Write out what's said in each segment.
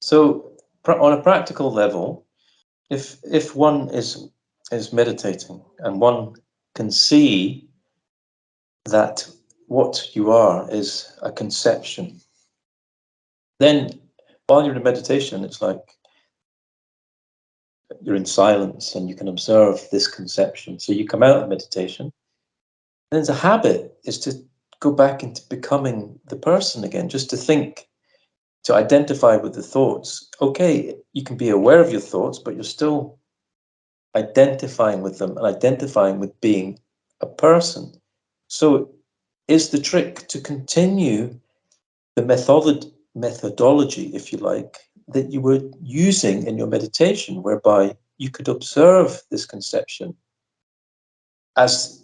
So on a practical level, if one is meditating and one can see that what you are is a conception, then while you're in meditation, it's like you're in silence and you can observe this conception. So you come out of meditation, and the habit is to go back into becoming the person again, just to think, to identify with the thoughts. Okay, you can be aware of your thoughts, but you're still identifying with them and identifying with being a person. So is the trick to continue the methodology, if you like, that you were using in your meditation, whereby you could observe this conception as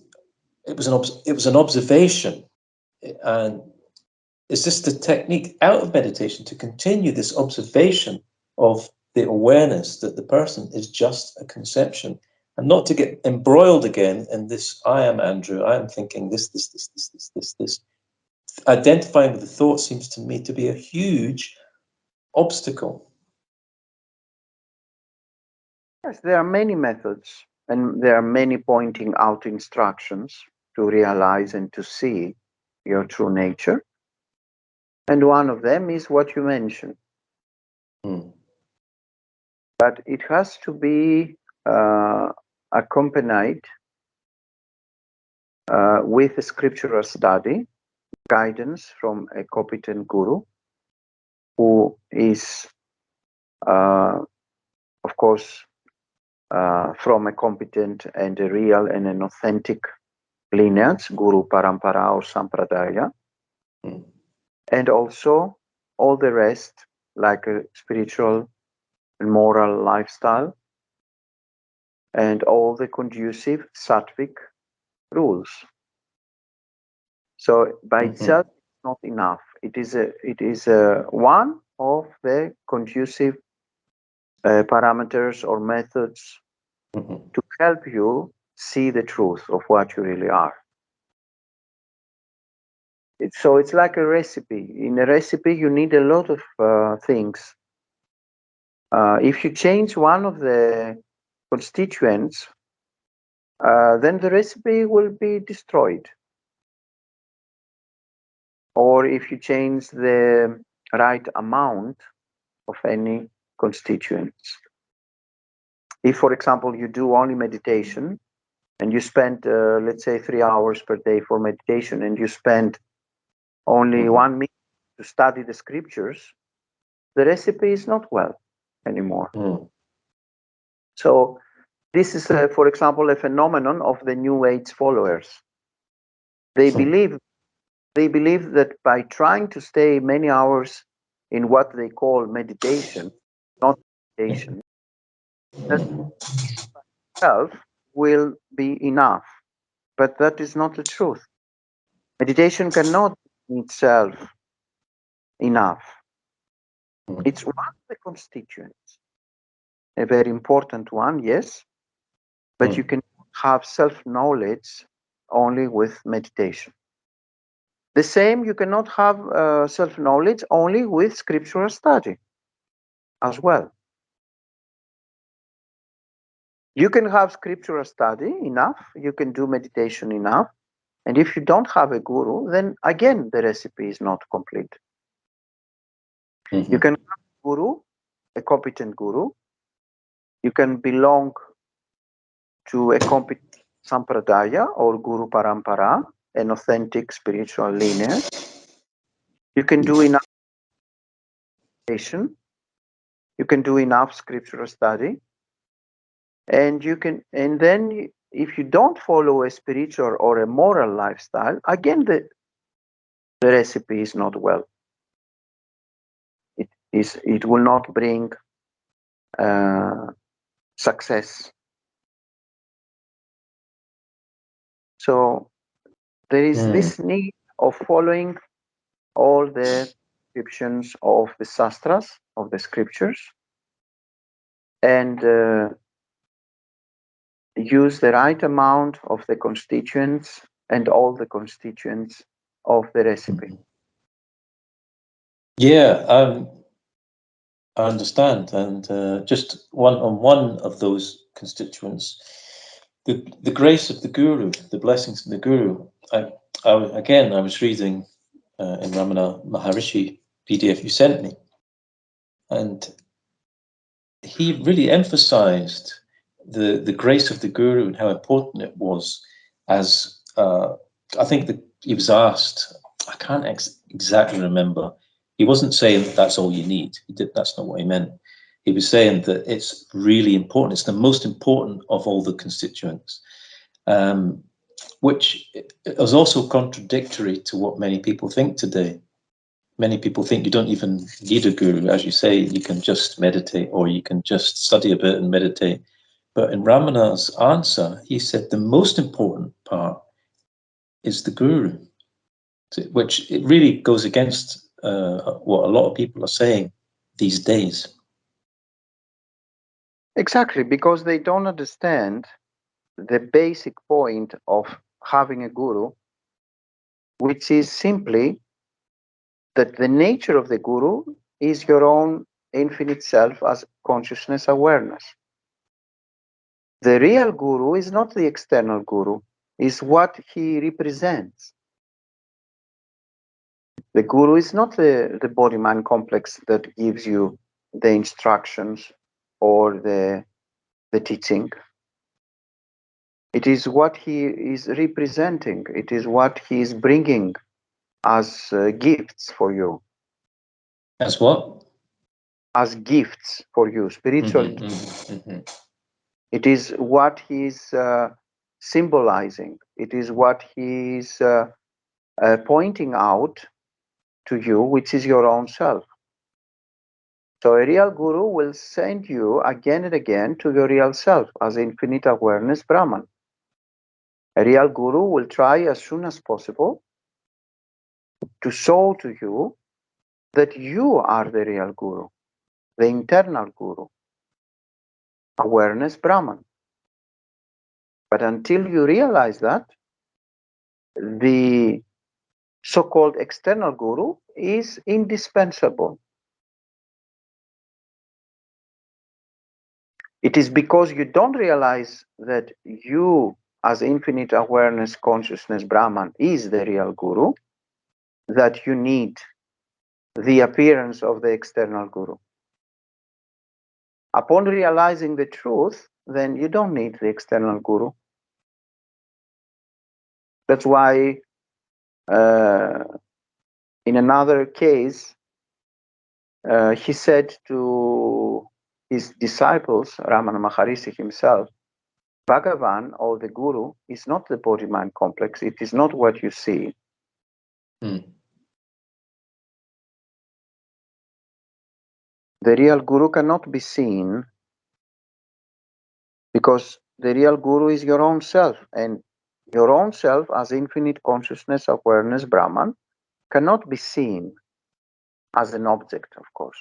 it was an observation. And is this the technique out of meditation, to continue this observation of the awareness that the person is just a conception, and not to get embroiled again in this, I am Andrew, I am thinking this. Identifying with the thought seems to me to be a huge obstacle. Yes, there are many methods, and there are many pointing out instructions to realize and to see your true nature. And one of them is what you mentioned. But it has to be accompanied with a scriptural study, guidance from a competent guru, who is, of course, from a competent and a real and an authentic lineage, Guru Parampara or Sampradaya, and also all the rest, like a spiritual and moral lifestyle, and all the conducive sattvic rules. So by itself, it's not enough. It is one of the conducive parameters or methods to help you see the truth of what you really are. So it's like a recipe. In a recipe, you need a lot of things. If you change one of the constituents, then the recipe will be destroyed. Or if you change the right amount of any constituents. If, for example, you do only meditation and you spend, let's say, 3 hours per day for meditation, and you spend only 1 minute to study the scriptures, the recipe is not well anymore. So this is, for example, a phenomenon of the New Age followers. They believe that by trying to stay many hours in what they call meditation, not meditation, that itself will be enough. But that is not the truth. Meditation cannot be itself enough. It's one of the constituents, a very important one, yes, but you can have self-knowledge only with meditation. The same, you cannot have self-knowledge only with scriptural study as well. You can have scriptural study enough, you can do meditation enough, and if you don't have a guru, then again the recipe is not complete. You can have a guru, a competent guru, you can belong to a competent sampradaya or guru parampara, an authentic spiritual lineage. You can do enough meditation, you can do enough scriptural study, and then if you don't follow a spiritual or a moral lifestyle, again the recipe is not well. It will not bring success. So there is this need of following all the descriptions of the sastras, of the scriptures, and use the right amount of the constituents and all the constituents of the recipe. Yeah, I understand. And just on one of those constituents, the grace of the Guru, the blessings of the Guru. I was reading in Ramana Maharishi PDF you sent me, and he really emphasized the grace of the Guru and how important it was. As I think that he was asked, I can't exactly remember. He wasn't saying that that's all you need. That's not what he meant. He was saying that it's really important. It's the most important of all the constituents, which is also contradictory to what many people think today. Many people think you don't even need a guru. As you say, you can just meditate, or you can just study a bit and meditate. But in Ramana's answer, he said the most important part is the guru, which it really goes against what a lot of people are saying these days. Exactly, because they don't understand the basic point of having a guru, which is simply that the nature of the guru is your own infinite self as consciousness awareness. The real guru is not the external guru, is what he represents. The guru is not the body-mind complex that gives you the instructions or the teaching. It is what he is representing. It is what he is bringing as gifts for you. As what? As gifts for you, spiritual gifts. It is what he is symbolizing. It is what he is pointing out to you, which is your own self. So a real guru will send you again and again to your real self as infinite awareness Brahman. A real guru will try as soon as possible to show to you that you are the real guru, the internal guru, awareness Brahman. But until you realize that, the so-called external guru is indispensable. It is because you don't realize that you, as infinite awareness consciousness Brahman, is the real guru, that you need the appearance of the external guru. Upon realizing the truth, then you don't need the external guru. That's why in another case, he said to his disciples, Ramana Maharishi himself, Bhagavan, or the Guru, is not the body-mind complex. It is not what you see. The real Guru cannot be seen because the real Guru is your own self, and your own self as infinite consciousness, awareness, Brahman, cannot be seen as an object, of course.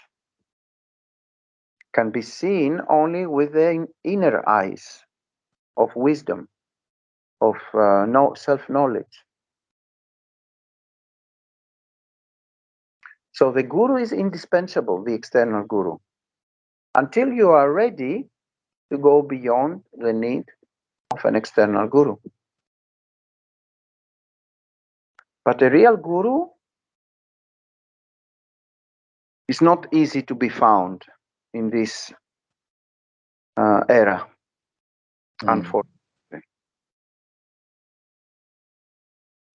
Can be seen only with the inner eyes of wisdom, of self-knowledge. So the Guru is indispensable, the external Guru, until you are ready to go beyond the need of an external Guru. But a real Guru is not easy to be found in this era, unfortunately.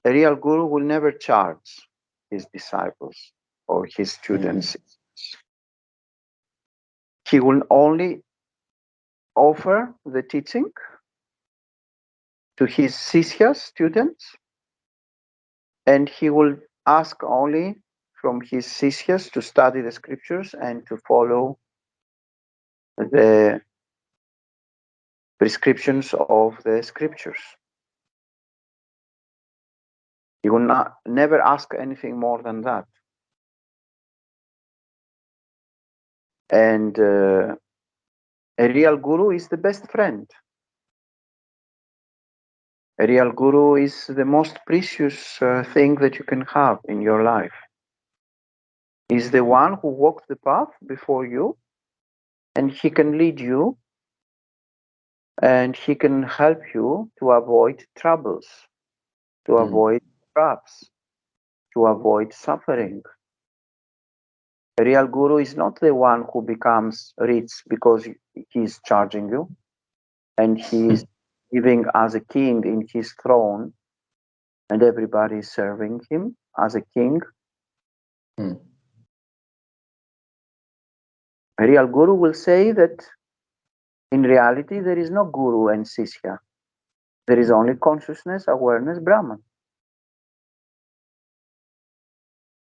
A real Guru will never charge his disciples or his students. He will only offer the teaching to his Sishyas, students, and he will ask only from his Sishyas to study the scriptures and to follow the prescriptions of the scriptures. He will never ask anything more than that. And a real Guru is the best friend. A real Guru is the most precious thing that you can have in your life. is the one who walks the path before you, and he can lead you, and he can help you to avoid troubles, to avoid traps, to avoid suffering. A real guru is not the one who becomes rich because he's charging you and he's living as a king in his throne and everybody is serving him as a king. A real guru will say that in reality there is no guru and sishya. There is only consciousness, awareness, Brahman.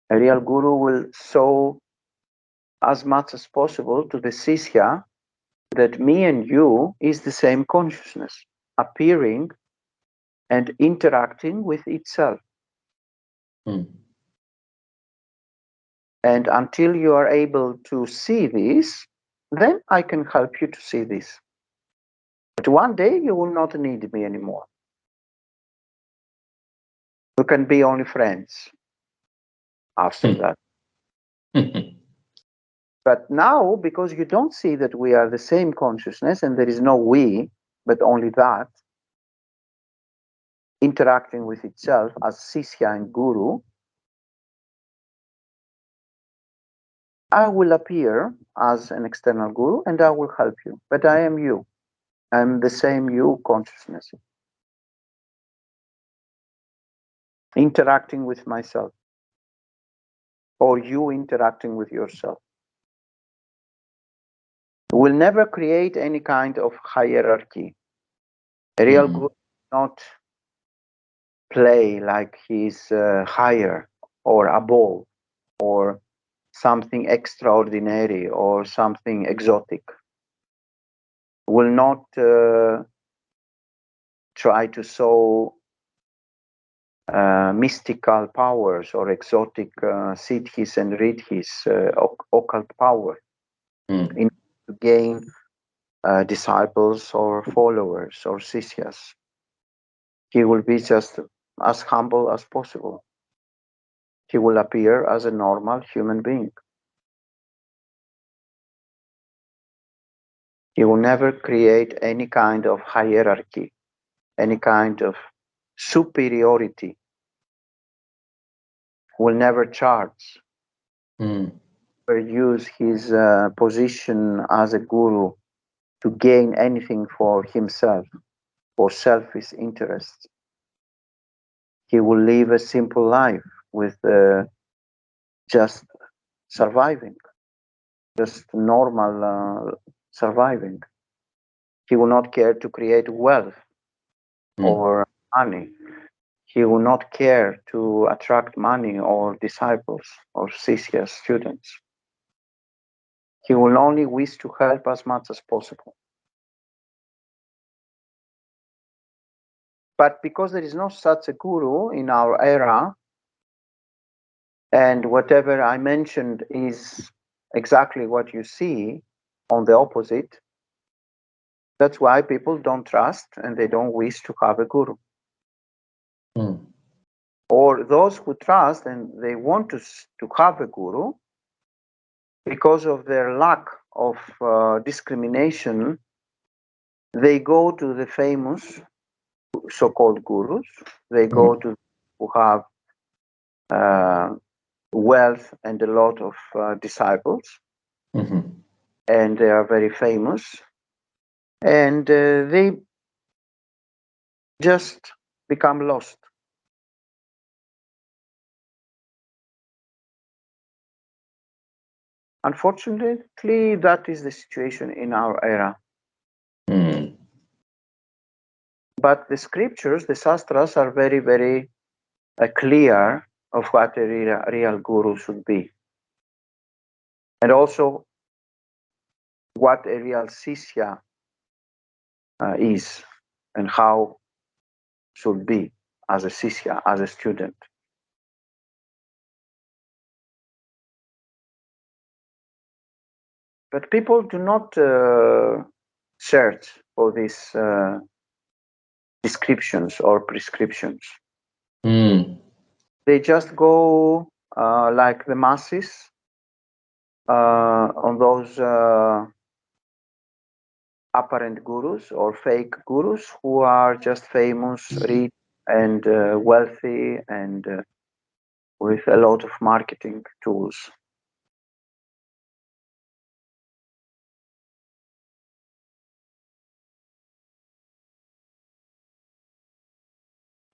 A real guru will show as much as possible to the sishya that me and you is the same consciousness, appearing and interacting with itself. And until you are able to see this, then I can help you to see this. But one day you will not need me anymore. We can be only friends after that. But now, because you don't see that we are the same consciousness and there is no we, but only that, interacting with itself as sishya and guru, I will appear as an external guru and I will help you. But I am you. I am the same you consciousness. Interacting with myself. Or you interacting with yourself. Will never create any kind of hierarchy. A real guru does not play like he's higher or above or something extraordinary or something exotic. Will not try to show mystical powers or exotic siddhis and riddhis, occult power, in to gain disciples or followers or sishyas. He will be just as humble as possible. He will appear as a normal human being. He will never create any kind of hierarchy, any kind of superiority. Will never charge, or use his position as a guru to gain anything for himself, for selfish interests. He will live a simple life with just surviving, just normal surviving. He will not care to create wealth or money. He will not care to attract money or disciples or sishyas, students. He will only wish to help as much as possible. But because there is no such a guru in our era, and whatever I mentioned is exactly what you see on the opposite, that's why people don't trust and they don't wish to have a guru. Or those who trust and they want to have a guru, because of their lack of discrimination, they go to the famous so-called gurus. They go to who have wealth and a lot of disciples, and they are very famous, and they just become lost. Unfortunately, that is the situation in our era. But the scriptures, the sastras, are very, very clear of what a real guru should be. And also what a real sishya is and how should be as a sishya, as a student. But people do not search for these descriptions or prescriptions. They just go like the masses on those apparent gurus or fake gurus who are just famous, rich, and wealthy, and with a lot of marketing tools.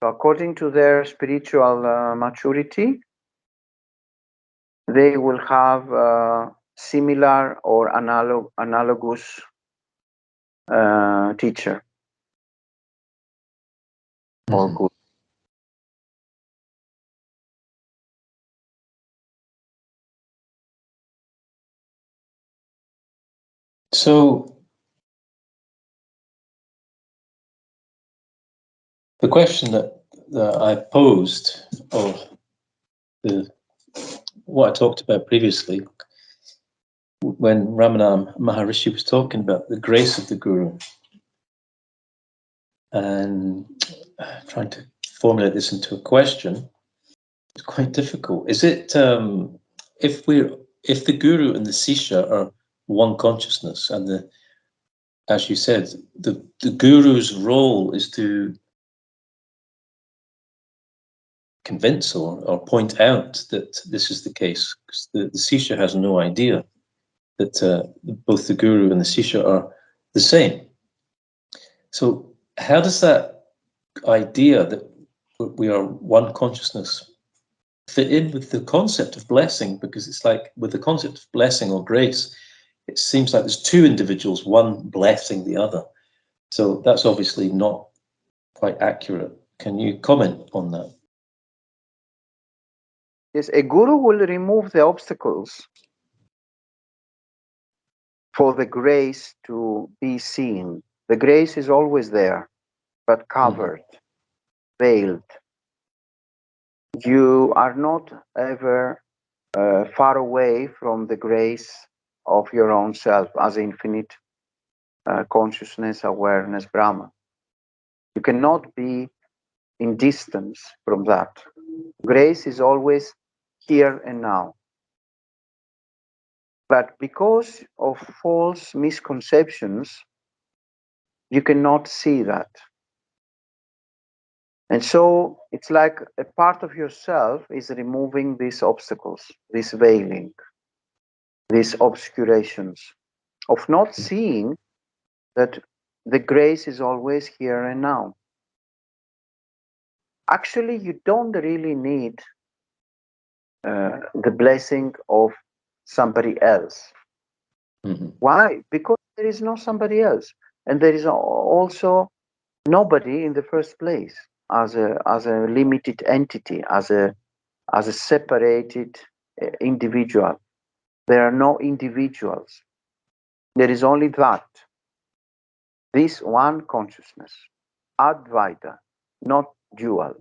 So according to their spiritual maturity, they will have similar or analogous teacher or guru. So the question that I posed, or what I talked about previously, when Ramana Maharishi was talking about the grace of the Guru, and trying to formulate this into a question, it's quite difficult. Is it if the Guru and the Sisha are one consciousness, and as you said, the Guru's role is to convince or point out that this is the case, because the Sisha has no idea that both the Guru and the Sisha are the same. So how does that idea that we are one consciousness fit in with the concept of blessing? Because it's like with the concept of blessing or grace, it seems like there's two individuals, one blessing the other. So that's obviously not quite accurate. Can you comment on that? Yes, a guru will remove the obstacles for the grace to be seen. The grace is always there, but covered, veiled. You are not ever far away from the grace of your own self as infinite consciousness, awareness, Brahman. You cannot be in distance from that. Grace is always here and now. But because of false misconceptions, you cannot see that. And so it's like a part of yourself is removing these obstacles, this veiling, these obscurations of not seeing that the grace is always here and now. Actually, you don't really need the blessing of somebody else. Why? Because there is no somebody else, and there is also nobody in the first place as a limited entity, as a separated individual. There are no individuals. There is only that. This one consciousness, Advaita, not dual.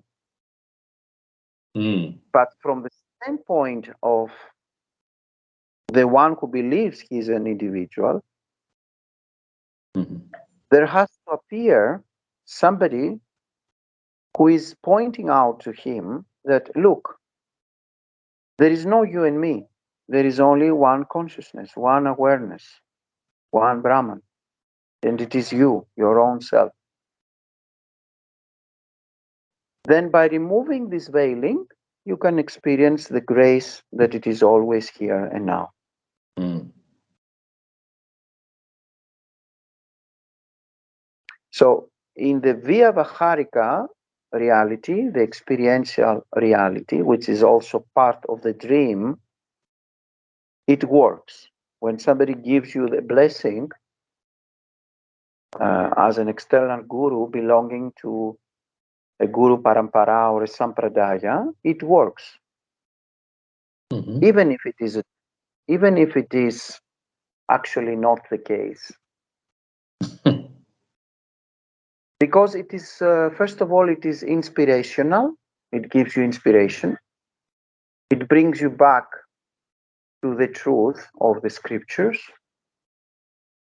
But from the standpoint of the one who believes he is an individual, there has to appear somebody who is pointing out to him that, look, there is no you and me. There is only one consciousness, one awareness, one Brahman. And it is you, your own self. Then by removing this veiling, you can experience the grace that it is always here and now. So in the Vyavaharika reality, the experiential reality, which is also part of the dream, it works. When somebody gives you the blessing as an external guru belonging to a guru parampara or a sampradaya, it works. Even if it is actually not the case. Because it is, first of all, it is inspirational. It gives you inspiration. It brings you back to the truth of the scriptures.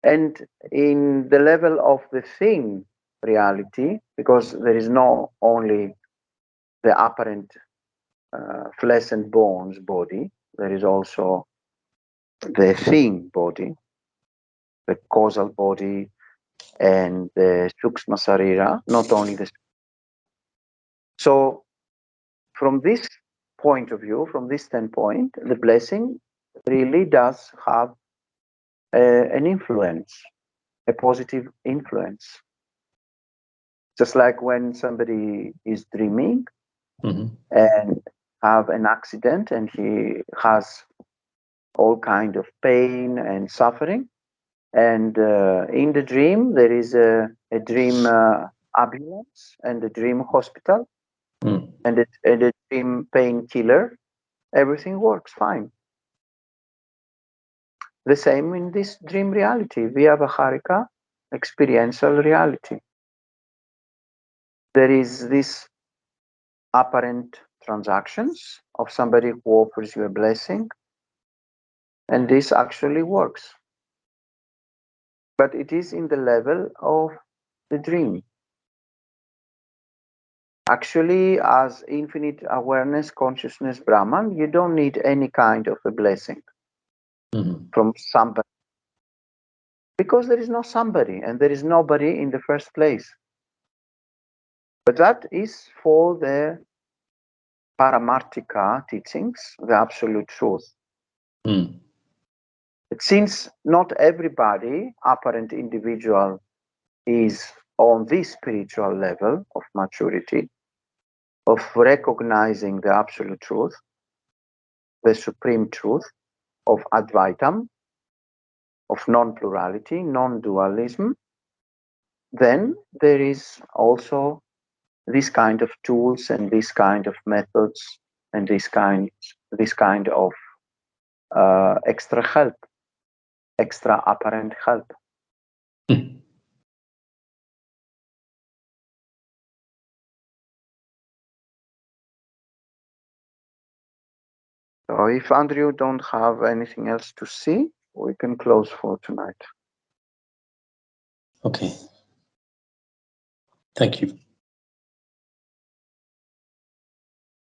And in the level of the thing reality, because there is not only the apparent flesh and bones body, there is also the thing body, the causal body, and the sukshma sarira, not only the. So from this point of view, from this standpoint, the blessing really does have an influence, a positive influence. Just like when somebody is dreaming and have an accident and he has all kind of pain and suffering, and in the dream there is a dream ambulance and a dream hospital and a dream painkiller. Everything works fine. The same in this dream reality. We have a harika, experiential reality. There is this apparent transactions of somebody who offers you a blessing, and this actually works. But it is in the level of the dream. Actually, as infinite awareness, consciousness, Brahman, you don't need any kind of a blessing from somebody. Because there is no somebody and there is nobody in the first place. But that is for the Paramartika teachings, the absolute truth. But since not everybody, apparent individual, is on this spiritual level of maturity, of recognizing the absolute truth, the supreme truth of Advaitam, of non-plurality, non-dualism, then there is also this kind of tools and this kind of methods and this kind of extra help, extra apparent help. So if Andrew don't have anything else to see, we can close for tonight. Okay. Thank you.